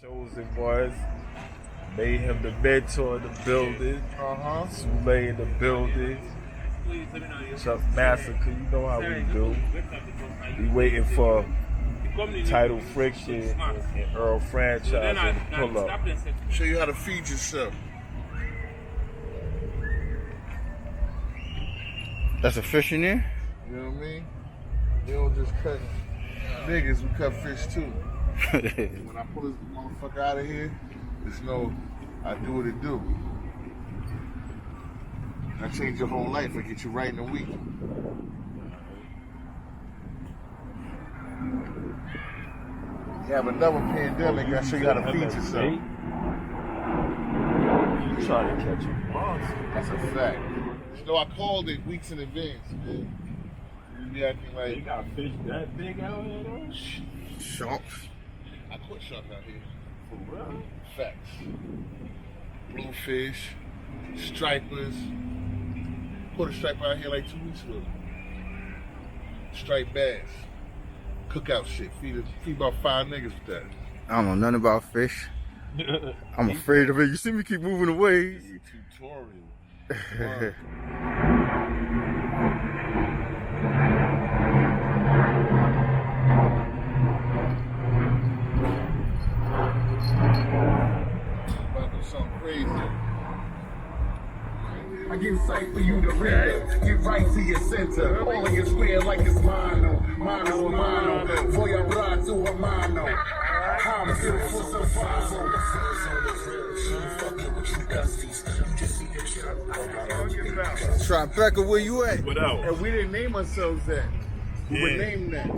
Chosen1’s, made him the mentor in the building. Sule in the building. Chuck Massacre, you know how we do. We waiting for Title Friction and Earl Franchise to pull up. Show you how to feed yourself. That's a fish in there? You know what I mean? They don't just cut niggas, we cut fish too. When I pull this motherfucker out of here, just know I do what it do. I change your whole life. I get you right in a week. You have another pandemic, I show you how to feed yourself. You trying to catch a monster. That's a fact. You know, I called it weeks in advance, man. You be acting like... You got fish that big out here, though? Sharks. I caught shark out here. For real? Facts. Bluefish, stripers. Caught a striper out here like 2 weeks ago. Striped bass. Cookout shit. Feed about 5 niggas with that. I don't know nothing about fish. I'm afraid of it. You see me keep moving away. It's a tutorial. About to do something crazy. I give sight for you to render. Get right to your center. All of your square like it's mono. Mano a mano. Voy a hablar to hermano. I'm built for survival. Tribeca, where you at? What else? And we didn't name ourselves that. We were named that.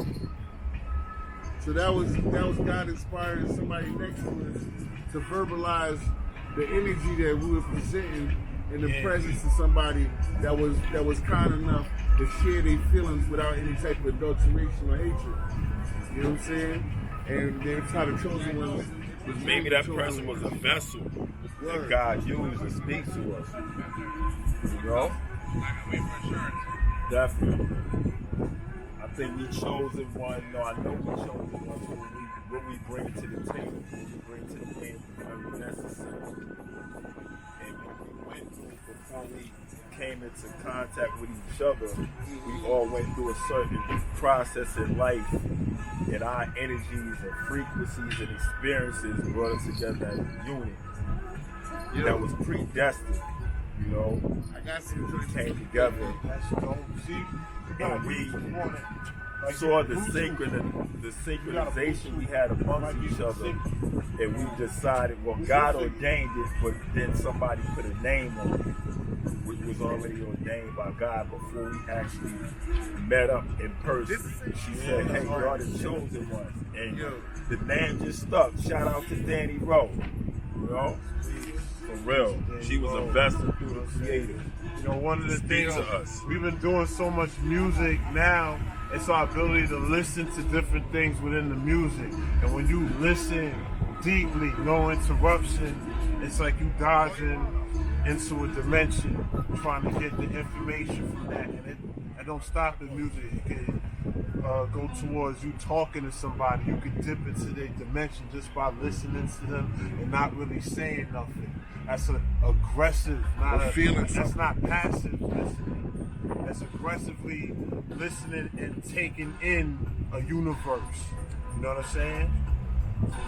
So that was God inspiring somebody next to us to verbalize the energy that we were presenting in the presence of somebody that was kind enough to share their feelings without any type of adulteration or hatred. You know what I'm saying? And that's how the Chosen1’s was. Maybe that person was a vessel that God used to speak to us. You know? Definitely. I think we Chosen1. No, I know we Chosen1 for what we bring to the table. What we bring to the table is very necessary. And when we went through, before we came into contact with each other, we all went through a certain process in life, and our energies and frequencies and experiences brought us together as a unit. That was predestined, you know. I got some We came together, and we saw the synchronization we had amongst each other, and we decided, well, God ordained it, but then somebody put a name on it, which was already ordained by God before we actually met up in person. She said, hey, y'all the Chosen1’s, and the name just stuck. Shout out to Danny Rowe, you know? For real, she was a vessel through the creator. You know, one of the things we've been doing so much music now, it's our ability to listen to different things within the music. And when you listen deeply, no interruption, it's like you dodging into a dimension, trying to get the information from that. And it don't stop the music. It can go towards you talking to somebody. You can dip into their dimension just by listening to them and not really saying nothing. That's aggressive, that's not passive listening. That's aggressively listening and taking in a universe. You know what I'm saying?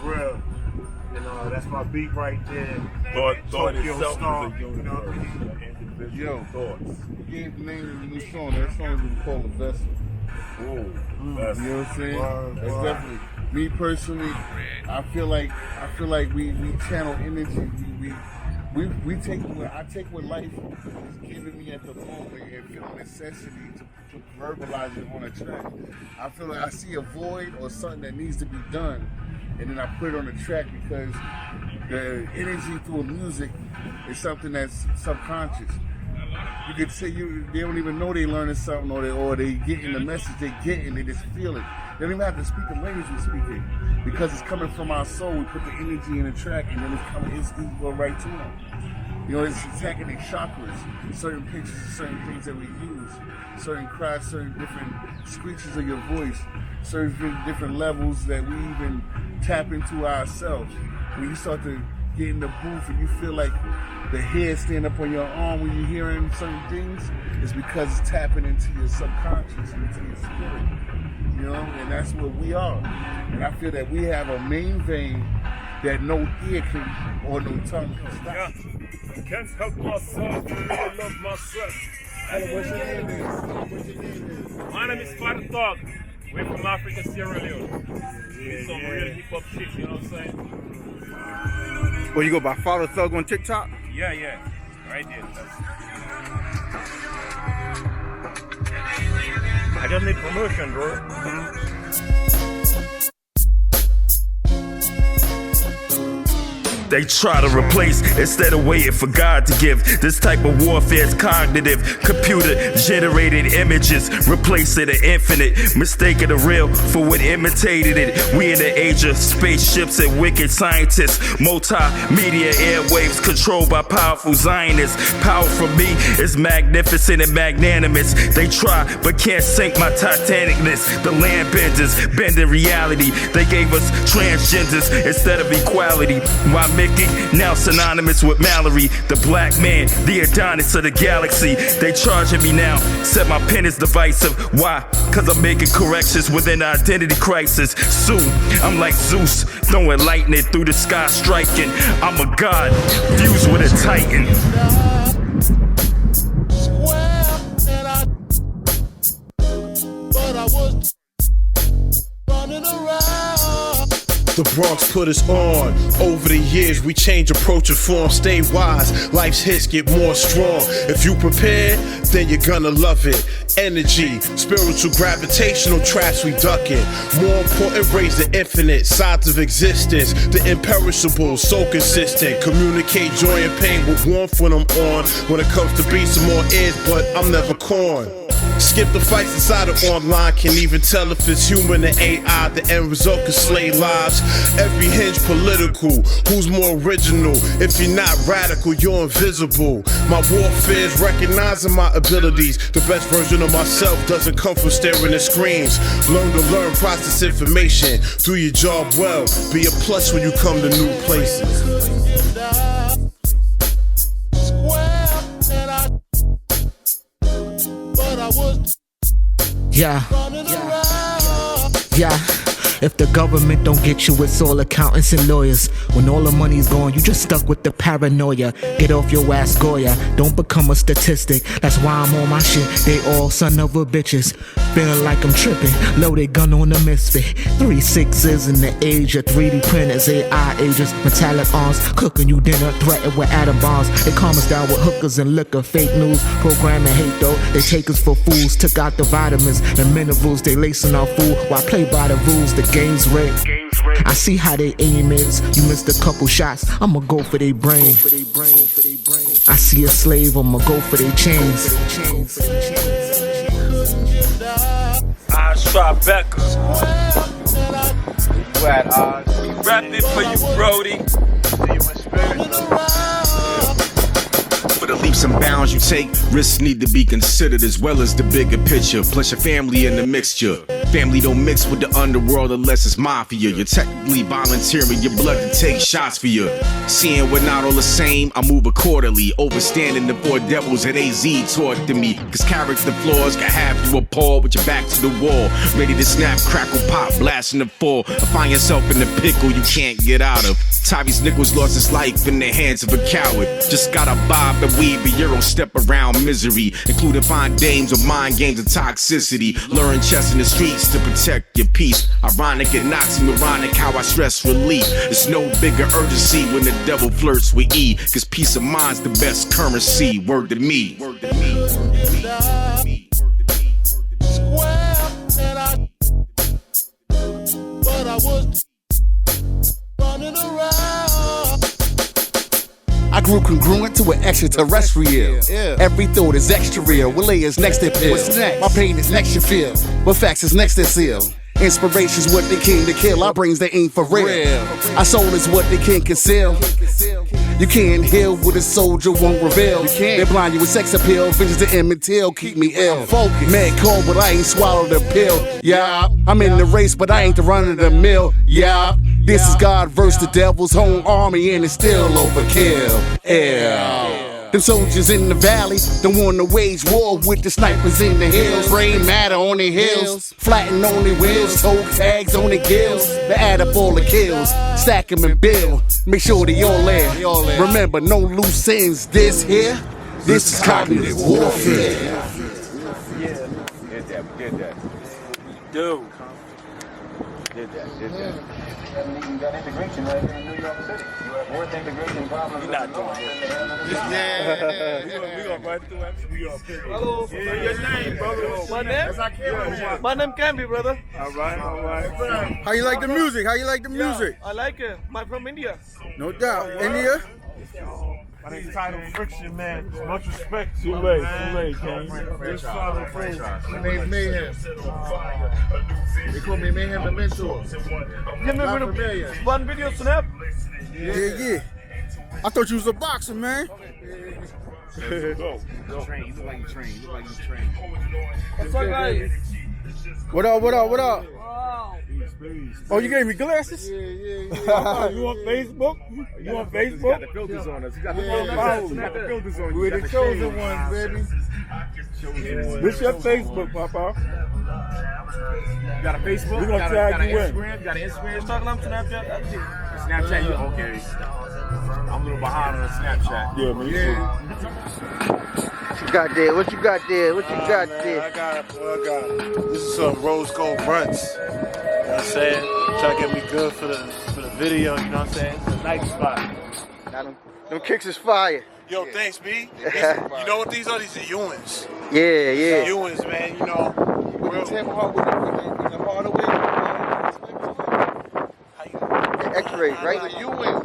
For real. You know, that's my beat right there. Thought itself Star, is a universe. you know what I mean? Individual thoughts. You gave the name of the new song. That song is called The Vessel. Ooh, You know what I'm saying? That's definitely me personally. I feel like we channel energy. We take what I take what life is giving me at the moment and feel a necessity to verbalize it on a track. I feel like I see a void or something that needs to be done, and then I put it on the track because the energy through music is something that's subconscious. You could say they don't even know they learning something or they getting the message they just feel it. They don't even have to speak the language we speak it because it's coming from our soul. We put the energy in the track and then it's coming instantly go right to them. You know, it's attacking their chakras, certain pitches, certain things that we use, certain cries, certain different screeches of your voice, certain different levels that we even tap into ourselves. when you start to get in the booth and you feel like the hair stand up on your arm when you're hearing certain things, it's because it's tapping into your subconscious, into your spirit. You know, and that's what we are. And I feel that we have a main vein that no ear can or no tongue can stop. Yeah. Can't help myself, I love myself. Hey, what's your name is? What's your name is? My name is Father Dog. We're from Africa, Sierra Leone. Some real hip hop shit, you know what I'm saying? Well, you go by Father Thug on TikTok? Yeah. Right there. I just need promotion, bro. They try to replace instead of waiting for God to give. This type of warfare is cognitive, computer-generated images, replacing the infinite, mistaking the real for what imitated it. We in the age of spaceships and wicked scientists, multimedia airwaves controlled by powerful Zionists. Power for me is magnificent and magnanimous. They try but can't sink my Titanicness. The land benders bending reality. They gave us transgenders instead of equality. Why Mickey, now synonymous with Mallory, the black man, the Adonis of the galaxy. They charging me now, said my pen is divisive. Why? Cause I'm making corrections within the identity crisis. Soon, I'm like Zeus, throwing lightning through the sky, striking. I'm a god, fused with a titan. But I was running around. The Bronx put us on. Over the years, we change approach and form. Stay wise, life's hits get more strong. If you prepared, then you're gonna love it. Energy, spiritual, gravitational traps we ducking. More important, raise the infinite sides of existence. The imperishable, so consistent. Communicate joy and pain with warmth when I'm on. When it comes to beats, some more ears, but I'm never corn. Skip the fights inside of online, can't even tell if it's human or AI. The end result can slay lives. Every hinge political, who's more original? If you're not radical, you're invisible. My warfare is recognizing my abilities. The best version of myself doesn't come from staring at screens. Learn to learn, process information. Do your job well, be a plus when you come to new places. Yeah. If the government don't get you, it's all accountants and lawyers. When all the money's gone, you just stuck with the paranoia. Get off your ass, Goya. Don't become a statistic. That's why I'm on my shit. They all son of a bitches. Feeling like I'm tripping. Loaded gun on the misfit. 3 6s in the age of 3D printers, AI agents, metallic arms, cooking you dinner, threatened with atom bombs. They calm us down with hookers and liquor. Fake news, programming hate though. They take us for fools. Took out the vitamins and minerals. They lacing our food. Why play by the rules? The game's rigged. I see how they aim is. You missed a couple shots, I'ma go for their brain. I see a slave, I'ma go for their chains. I Tribeca. Glad odds. Rapping for you, Brody. For the leaps and bounds you take, risks need to be considered as well as the bigger picture. Plus your family in the mixture. Family don't mix with the underworld unless it's mafia. You're technically volunteering your blood to take shots for you. Seeing we're not all the same, I move accordingly. Overstanding the 4 devils that AZ taught to me. Cause character flaws can have you appalled with your back to the wall. Ready to snap, crackle, pop, blasting the fall. Or find yourself in the pickle you can't get out of. Tyrese Nichols lost his life in the hands of a coward. Just gotta bob and weave a Euro step around misery. Including fine dames with mind games and toxicity. Learn chess in the streets to protect your peace. Ironic and oxymoronic how I stress relief. There's no bigger urgency when the devil flirts with E. Cause peace of mind's the best currency. Word to me. Word to me. Word to me. But I was running around. I grew congruent to an extraterrestrial. Every thought is extra real. With layers next to pill. My pain is next to feel, but facts is next to seal. Inspiration's what they came to kill. Our brains they ain't for real. Our soul is what they can't conceal. You can't heal what a soldier won't reveal. They blind you with sex appeal. Vengeance to M and Till keep me ill. Focus. Mad cold, but I ain't swallowed a pill. Yeah, I'm in the race, but I ain't the run of the mill. Yeah. This is God versus the devil's own army, and it's still overkill. Yeah. Them soldiers in the valley don't wanna wage war with the snipers in the hills. Rain matter on their hills, flatten on their wheels, toe tags on their gills. They add up all the kills, stack them and bill. Make sure they all land. Remember, no loose ends. This here, this is communist warfare. Did that. Dude. Did that. You got integration right here in New York City. You have worse integration problems. You're not doing it. We gonna run through it. We gonna pick it. Hello. Yeah, your name, brother. My name? My name Camby, brother. All right. How you like the music? How you like the music? I like it. I'm from India. No doubt. India? My name's Title Friction, man. Much respect to Too you, late, man. King. This father friend. My name's Mayhem. They call me Mayhem the Mentor. Give me Not familiar. one video snap. Yeah. I thought you was a boxer, man. Go. Train. You look like you train. You look like you train. What's up, guys? What up? Wow. Oh, you gave me glasses? Yeah. You on Facebook? You on Facebook? Got the filters on us. You got the filters on you. We're the chosen ones, baby. This your Facebook, Papa. You got a Facebook? We gonna tag you in. Instagram? You got an Instagram? Instagram, Snapchat, everything. Snapchat? You okay? I'm a little behind on the Snapchat. Yeah, me too. What you got there? What you got there? I got this is some rose gold brunts. You know what I'm saying? Try to get me good for the video, you know what I'm saying? It's a nice spot. Them kicks is fire. Yo, thanks, B. You know what these are? These are Ewins. Yeah. Ewins, man, you know. Real. Tim Hardaway. X-rays, right? Those are Ewins.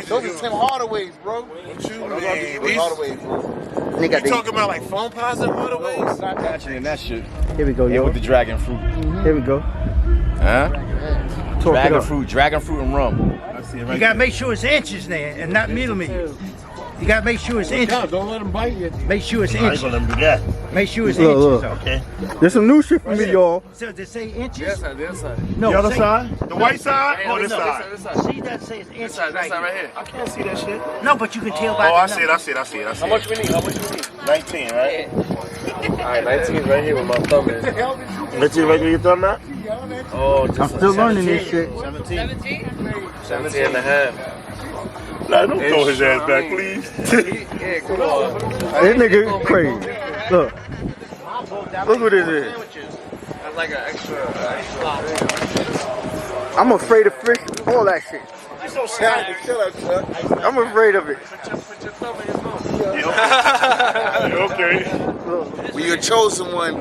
Those are Tim Hardaways, bro. What you mean? Those Hardaways, bro. They got You talking about like phone positive Hardaways? Catching in that shit. Here we go, Yeah, yo. with the dragon fruit. Here we go. Huh? Talk it up. Dragon fruit and rum. You gotta make sure it's inches there and not millimeters. You gotta make sure it's inches. Don't let them bite you. Make sure it's inches. Let them do that. Make sure it's Look. inches. Okay. There's some new shit for me, y'all. So they say inches? Yes, sir. Yes, sir. No, The other say, side? The white side or this side? See that says inches right here. I can't see that shit. No, but you can tell by Oh, the I see it. number. I see it. How much we need? 19, right? Alright, 19 right here with my thumb in. 19 right where your thumb at? Oh, I'm still learning this shit. 17 and a half. Nah, don't throw his ass back, please. Yeah, come on. This nigga crazy. Look what this is. That's like an extra. I'm afraid of fish, all that shit. You're so sad. I'm afraid of it. You okay? When you're a chosen one,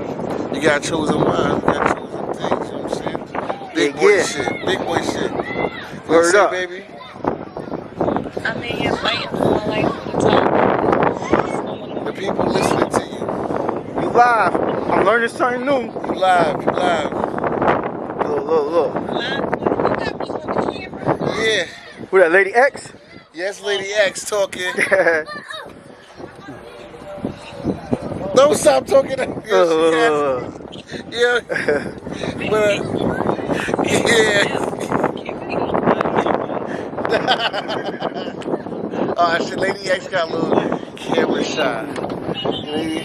you got chosen mind, you got chosen things, you know what I'm saying? Big boy Yeah. shit, big boy shit. Word Say, up. baby. I mean, it's waiting for my life to talk. The people listening to you. You live. I'm learning something new. You live. Look. Yeah. Who that, Lady X? Yes, Lady X talking. Don't stop talking. Yeah. But, yeah. Oh, shit, Lady X got a little camera shot. Lady.